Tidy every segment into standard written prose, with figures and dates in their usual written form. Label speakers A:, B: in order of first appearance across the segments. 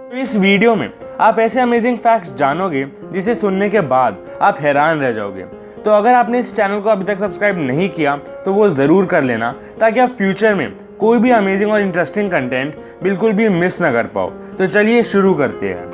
A: तो इस वीडियो में आप ऐसे अमेजिंग फैक्ट्स जानोगे जिसे सुनने के बाद आप हैरान रह जाओगे। तो अगर आपने इस चैनल को अभी तक सब्सक्राइब नहीं किया तो वो ज़रूर कर लेना, ताकि आप फ्यूचर में कोई भी अमेजिंग और इंटरेस्टिंग कंटेंट बिल्कुल भी मिस ना कर पाओ। तो चलिए शुरू करते हैं।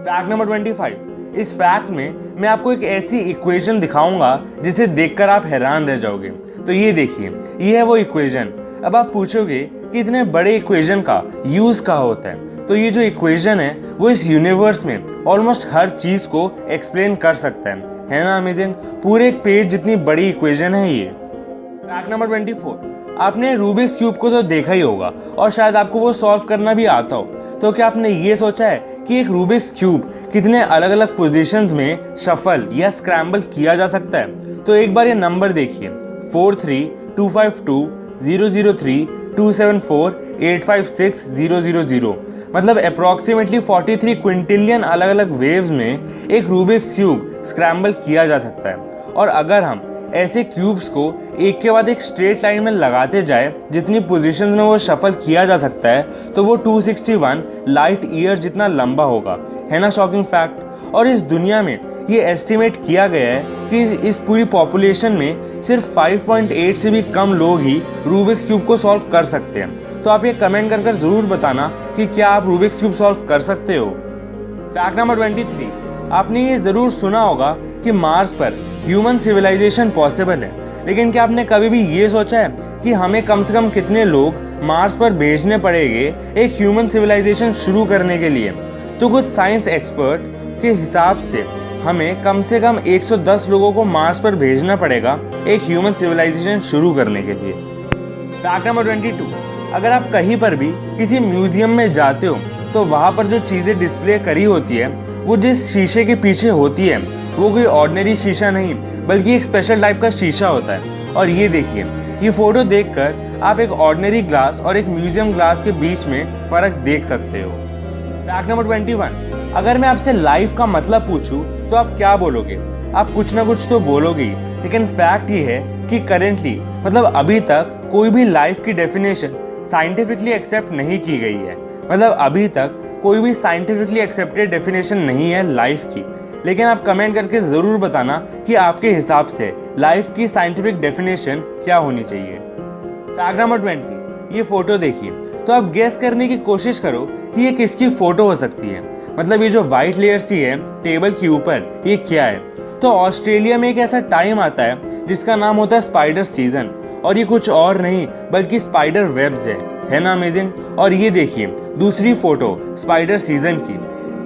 A: Fact number 25। इस फैक्ट में मैं आपको एक ऐसी इक्वेशन दिखाऊंगा जिसे देखकर आप हैरान रह जाओगे। तो ये देखिए, ये है वो इक्वेशन। अब आप पूछोगे कि इतने बड़े इक्वेशन का यूज़ कहाँ होता है। तो ये जो इक्वेशन है वो इस यूनिवर्स में ऑलमोस्ट हर चीज़ को एक्सप्लेन कर सकता है ना अमेजिंग। पूरे एक पेज जितनी बड़ी इक्वेशन है ये। Fact number 24। आपने रूबिक्स क्यूब को तो देखा ही होगा और शायद आपको वो सॉल्व करना भी आता हो। तो क्या आपने ये सोचा है कि एक रूबिक्स क्यूब कितने अलग अलग पोजीशंस में शफल या स्क्रैम्बल किया जा सकता है? तो एक बार ये नंबर देखिए, 4325200327485600। मतलब अप्रॉक्सीमेटली 43 क्विंटिलियन अलग अलग वेव्स में एक रूबिक्स क्यूब स्क्रैम्बल किया जा सकता है। और अगर हम ऐसे क्यूब्स को एक के बाद एक स्ट्रेट लाइन में लगाते जाए जितनी पोजीशंस में वो शफल किया जा सकता है, तो वो 261 लाइट ईयर जितना लंबा होगा। है ना शॉकिंग फैक्ट। और इस दुनिया में ये एस्टिमेट किया गया है कि इस पूरी पॉपुलेशन में सिर्फ 5.8 से भी कम लोग ही रूबिक्स क्यूब को सॉल्व कर सकते हैं। तो आप ये कमेंट कर ज़रूर बताना कि क्या आप रूबिक्स क्यूब सॉल्व कर सकते हो। Fact number 23। आपने ये ज़रूर सुना होगा कि मार्स पर ह्यूमन सिविलाइजेशन पॉसिबल है, लेकिन क्या आपने कभी भी ये सोचा है कि हमें कम से कम कितने लोग मार्स पर भेजने पड़ेंगे एक ह्यूमन सिविलाइजेशन शुरू करने के लिए? तो कुछ साइंस एक्सपर्ट के हिसाब से हमें कम से कम 110 लोगों को मार्स पर भेजना पड़ेगा एक ह्यूमन सिविलाइजेशन शुरू करने के लिए। Fact number 22। अगर आप कहीं पर भी किसी म्यूजियम में जाते हो तो वहाँ पर जो चीज़ें डिस्प्ले करी होती है वो जिस शीशे के पीछे होती है वो कोई ऑर्डिनरी शीशा नहीं बल्कि एक स्पेशल टाइप का शीशा होता है। और ये देखिए, ये फोटो देखकर आप एक ऑर्डिनरी ग्लास और एक म्यूजियम ग्लास के बीच में फ़र्क देख सकते हो। Fact number 21। अगर मैं आपसे लाइफ का मतलब पूछूं तो आप क्या बोलोगे? आप कुछ ना कुछ तो बोलोगे ही, लेकिन फैक्ट ये है कि करेंटली मतलब अभी तक कोई भी लाइफ की डेफिनेशन साइंटिफिकली एक्सेप्ट नहीं की गई है। मतलब अभी तक कोई भी साइंटिफिकली एक्सेप्टेड डेफिनेशन नहीं है लाइफ की। लेकिन आप कमेंट करके ज़रूर बताना कि आपके हिसाब से लाइफ की साइंटिफिक डेफिनेशन क्या होनी चाहिए। Fact number 20। ये फ़ोटो देखिए, तो आप गेस करने की कोशिश करो कि ये किसकी फ़ोटो हो सकती है। मतलब ये जो वाइट लेयर सी है टेबल के ऊपर, ये क्या है? तो ऑस्ट्रेलिया में एक ऐसा टाइम आता है जिसका नाम होता है स्पाइडर सीजन, और ये कुछ और नहीं बल्कि स्पाइडर वेब्स है ना अमेजिंग। और ये देखिए दूसरी फोटो स्पाइडर सीजन की,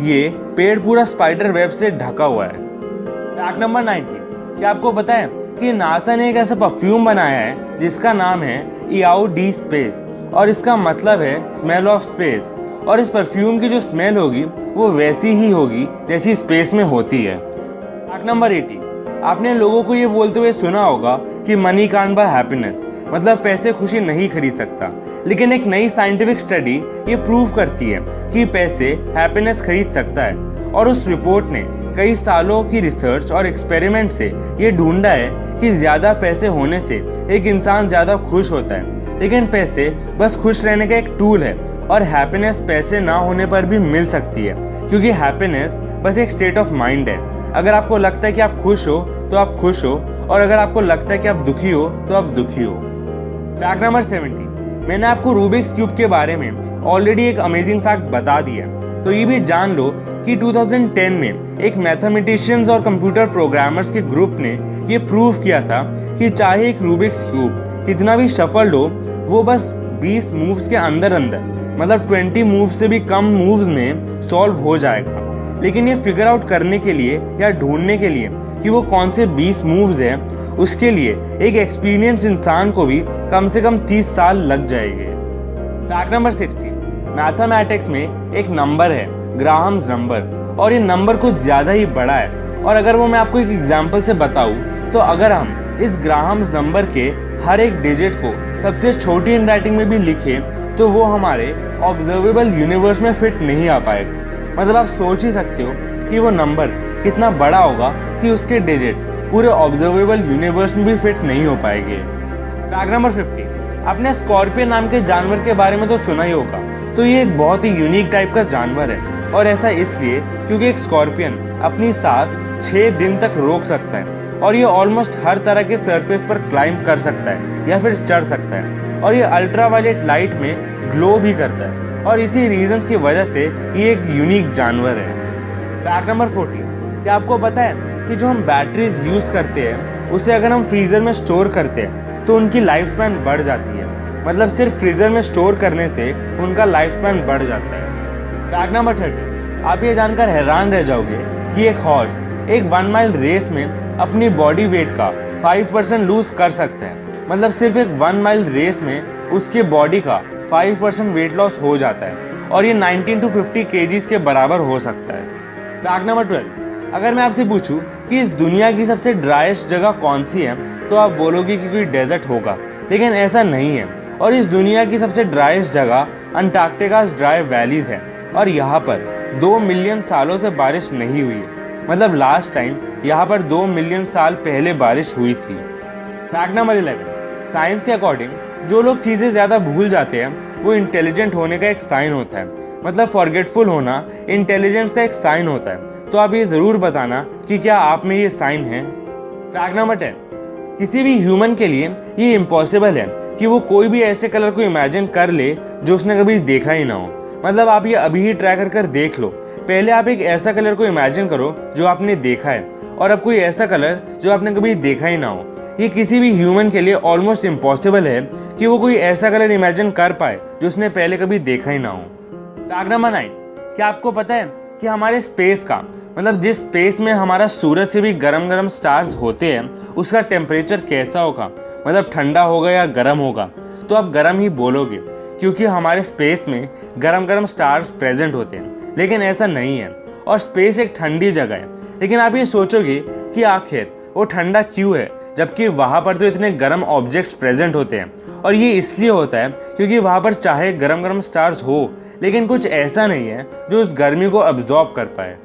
A: ये पेड़ पूरा स्पाइडर वेब से ढका हुआ है। Fact number 19। क्या आपको पता है कि नासा ने एक ऐसा परफ्यूम बनाया है जिसका नाम है इआओ डी स्पेस, और इसका मतलब है स्मेल ऑफ स्पेस। और इस परफ्यूम की जो स्मेल होगी वो वैसी ही होगी जैसी स्पेस में होती है। Fact number 80। आपने लोगों को ये बोलते हुए सुना होगा कि मनी कांट बाय हैप्पीनेस, मतलब पैसे खुशी नहीं खरीद सकता। लेकिन एक नई साइंटिफिक स्टडी ये प्रूव करती है कि पैसे हैप्पीनेस खरीद सकता है। और उस रिपोर्ट ने कई सालों की रिसर्च और एक्सपेरिमेंट से ये ढूंढा है कि ज़्यादा पैसे होने से एक इंसान ज़्यादा खुश होता है। लेकिन पैसे बस खुश रहने का एक टूल है, और हैप्पीनेस पैसे ना होने पर भी मिल सकती है, क्योंकि हैप्पीनेस बस एक स्टेट ऑफ माइंड है। अगर आपको लगता है कि आप खुश हो तो आप खुश हो, और अगर आपको लगता है कि आप दुखी हो तो आप दुखी हो। Fact number 70। मैंने आपको रूबिक्स क्यूब के बारे में ऑलरेडी एक अमेजिंग फैक्ट बता दिया, तो ये भी जान लो कि 2010 में एक मैथमेटिशियंस और कंप्यूटर प्रोग्रामर्स के ग्रुप ने ये प्रूव किया था कि चाहे एक रूबिक्स क्यूब कितना भी शफल्ड हो, वो बस 20 मूव्स के अंदर मतलब 20 मूव्स से भी कम मूव्स में सॉल्व हो जाएगा। लेकिन ये फिगर आउट करने के लिए या ढूंढने के लिए कि वो कौन से 20 मूव्स हैं, उसके लिए एक एक्सपीरियंस इंसान को भी कम से कम 30 साल लग जाएंगे। Fact number 60। मैथमेटिक्स में एक नंबर है ग्राहम्स नंबर, और ये नंबर कुछ ज़्यादा ही बड़ा है। और अगर वो मैं आपको एक एग्जांपल से बताऊं, तो अगर हम इस ग्राहम्स नंबर के हर एक डिजिट को सबसे छोटी हैंडराइटिंग में भी लिखें तो वो हमारे ऑब्जर्वेबल यूनिवर्स में फिट नहीं आ पाएगा। मतलब आप सोच ही सकते हो कि वो नंबर कितना बड़ा होगा कि उसके डिजिट्स पूरे ऑब्जर्वेबल यूनिवर्स में भी फिट नहीं हो पाएंगे। Fact number 50। आपने स्कॉर्पियन नाम के जानवर के बारे में तो सुना ही होगा। तो ये एक बहुत ही यूनिक टाइप का जानवर है। और ऐसा इसलिए क्योंकि एक स्कॉर्पियन अपनी सांस 6 दिन तक रोक सकता है और ये ऑलमोस्ट हर तरह के सरफेस पर क्लाइंब कर सकता है या फिर चढ़ सकता है और ये अल्ट्रावायलेट लाइट में ग्लो भी करता है और इसी रीजंस की वजह से ये एक यूनिक जानवर है। फैक्ट नंबर 14, क्या आपको पता है कि जो हम बैटरीज यूज़ करते हैं उसे अगर हम फ्रीज़र में स्टोर करते हैं तो उनकी लाइफ स्पैन बढ़ जाती है। मतलब सिर्फ फ्रीज़र में स्टोर करने से उनका लाइफ स्पैन बढ़ जाता है। फैक्ट नंबर 30, आप ये जानकर हैरान रह जाओगे कि एक हॉर्स एक 1 माइल रेस में अपनी बॉडी वेट का 5% लूज कर सकता है। मतलब सिर्फ एक 1 माइल रेस में उसके बॉडी का 5% वेट लॉस हो जाता है और ये 19 to 50 kgs के बराबर हो सकता है। फैक्ट नंबर 12, अगर मैं आपसे पूछूं कि इस दुनिया की सबसे ड्राइस्ट जगह कौन सी है तो आप बोलोगे कि कोई डेजर्ट होगा, लेकिन ऐसा नहीं है। और इस दुनिया की सबसे ड्राइस्ट जगह अंटार्कटिका's ड्राई वैलीज है और यहाँ पर 2 मिलियन सालों से बारिश नहीं हुई है। मतलब लास्ट टाइम यहाँ पर 2 मिलियन साल पहले बारिश हुई थी। फैक्ट नंबर 11, साइंस के अकॉर्डिंग जो लोग चीज़ें ज़्यादा भूल जाते हैं वो इंटेलिजेंट होने का एक साइन होता है। मतलब फॉरगेटफुल होना इंटेलिजेंस का एक साइन होता है। तो आप ये ज़रूर बताना कि क्या आप में ये साइन है। फैक्ट नंबर 10, किसी भी ह्यूमन के लिए ये इम्पॉसिबल है कि वो कोई भी ऐसे कलर को इमेजिन कर ले जो उसने कभी देखा ही ना हो। मतलब आप ये अभी ही ट्राई कर देख लो। पहले आप एक ऐसा कलर को इमेजिन करो जो आपने देखा है और अब कोई ऐसा कलर जो आपने कभी देखा ही ना हो। ये किसी भी ह्यूमन के लिए ऑलमोस्ट इम्पॉसिबल है कि वो कोई ऐसा कलर इमेजिन कर पाए जो उसने पहले कभी देखा ही ना हो। फैक्ट नंबर 9, क्या आपको पता है कि हमारे स्पेस का मतलब जिस स्पेस में हमारा सूरज से भी गरम गरम स्टार्स होते हैं उसका टेम्परेचर कैसा होगा? मतलब ठंडा होगा या गर्म होगा? तो आप गर्म ही बोलोगे क्योंकि हमारे स्पेस में गरम गरम स्टार्स प्रेजेंट होते हैं, लेकिन ऐसा नहीं है और स्पेस एक ठंडी जगह है। लेकिन आप ये सोचोगे कि आखिर वो ठंडा क्यों है जबकि वहाँ पर तो इतने गर्म ऑब्जेक्ट्स प्रेजेंट होते हैं। और ये इसलिए होता है क्योंकि वहाँ पर चाहे गरम गरम स्टार्स हो लेकिन कुछ ऐसा नहीं है जो उस गर्मी को अब्जॉर्ब कर पाए।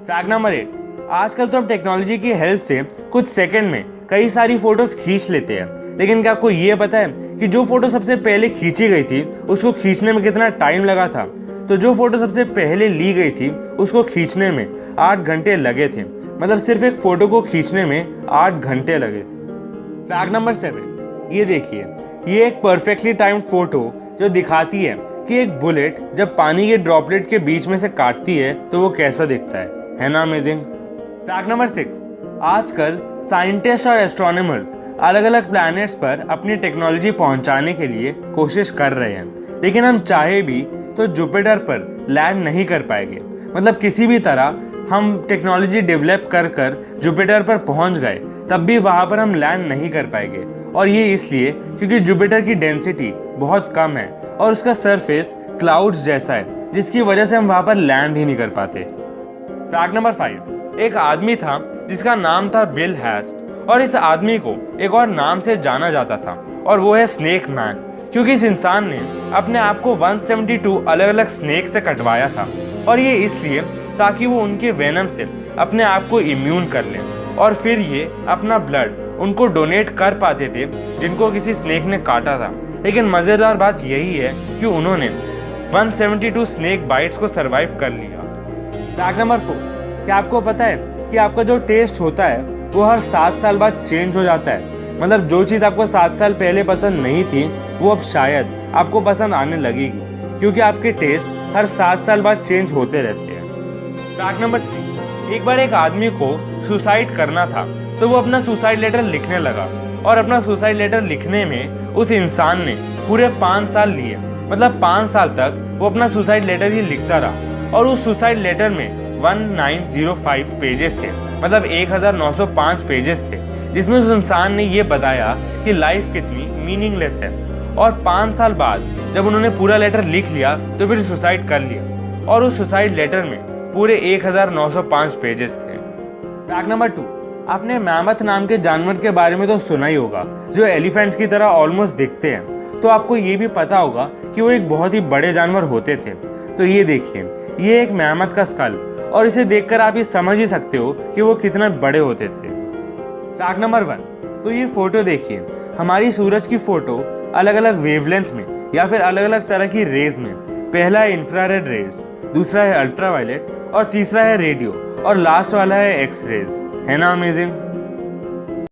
A: फैक्ट नंबर 8, आजकल तो हम टेक्नोलॉजी की हेल्प से कुछ सेकंड में कई सारी फोटोज खींच लेते हैं, लेकिन क्या आपको ये पता है कि जो फोटो सबसे पहले खींची गई थी उसको खींचने में कितना टाइम लगा था? तो जो फोटो सबसे पहले ली गई थी उसको खींचने में 8 घंटे लगे थे। मतलब सिर्फ एक फोटो को खींचने में 8 घंटे लगे थे। फैक्ट नंबर 7, ये देखिए, ये एक परफेक्टली टाइम्ड फोटो जो दिखाती है कि एक बुलेट जब पानी के ड्रॉपलेट के बीच में से काटती है तो वो कैसा दिखता है ना अमेजिंग। फैक्ट नंबर 6, आजकल साइंटिस्ट और एस्ट्रोनॉमर्स अलग अलग प्लैनेट्स पर अपनी टेक्नोलॉजी पहुंचाने के लिए कोशिश कर रहे हैं, लेकिन हम चाहे भी तो जुपिटर पर लैंड नहीं कर पाएंगे। मतलब किसी भी तरह हम टेक्नोलॉजी डेवलप कर कर जुपिटर पर पहुंच गए तब भी वहां पर हम लैंड नहीं कर पाएंगे। और ये इसलिए क्योंकि जुपिटर की डेंसिटी बहुत कम है और उसका सरफेस क्लाउड्स जैसा है, जिसकी वजह से हम वहां पर लैंड ही नहीं कर पाते। फैक्ट नंबर 5, एक आदमी था जिसका नाम था बिल हैस्ट और इस आदमी को एक और नाम से जाना जाता था और वो है स्नेक मैन, क्योंकि इस इंसान ने अपने आप को 172 अलग अलग स्नेक से कटवाया था। और ये इसलिए ताकि वो उनके वेनम से अपने आप को इम्यून कर लें और फिर ये अपना ब्लड उनको डोनेट कर पाते थे जिनको किसी स्नेक ने काटा था। लेकिन मज़ेदार बात यही है कि उन्होंने 172 स्नेक बाइट्स को सरवाइव कर लिया। फैक्ट नंबर 4, क्या आपको पता है कि आपका जो टेस्ट होता है वो हर 7 साल बाद चेंज हो जाता है? मतलब जो चीज़ आपको 7 साल पहले पसंद नहीं थी वो अब शायद आपको पसंद आने लगेगी, क्योंकि आपके टेस्ट हर 7 साल बाद चेंज होते रहते हैं। फैक्ट नंबर 3, एक बार एक आदमी को सुसाइड करना था तो वो अपना सुसाइड लेटर लिखने लगा और अपना सुसाइड लेटर लिखने में उस इंसान ने पूरे 5 साल लिए। मतलब 5 साल तक वो अपना सुसाइड लेटर ही लिखता रहा और उस सुसाइड लेटर में 1905 पेजेस थे। मतलब 1905 पेजेस थे जिसमें उस इंसान ने ये बताया कि लाइफ कितनी मीनिंगलेस है। और 5 साल बाद जब उन्होंने पूरा लेटर लिख लिया तो फिर सुसाइड कर लिया और उस सुसाइड लेटर में पूरे 1905 पेजेस थे। फैक्ट नंबर 2, आपने मैमथ नाम के जानवर के बारे में तो सुना ही होगा जो एलिफेंट्स की तरह ऑलमोस्ट दिखते हैं। तो आपको ये भी पता होगा कि वो एक बहुत ही बड़े जानवर होते थे। तो ये देखिए, ये एक मैमथ का स्कल और इसे देखकर आप ये समझ ही सकते हो कि वो कितना बड़े होते थे। फैक्ट नंबर 1, तो ये फोटो देखिए, हमारी सूरज की फोटो अलग अलग वेवलेंथ में या फिर अलग अलग तरह की रेज में। पहला है इंफ्रारेड रेज दूसरा है अल्ट्रावायलेट और तीसरा है रेडियो और लास्ट वाला है एक्स रेज। है ना अमेजिंग।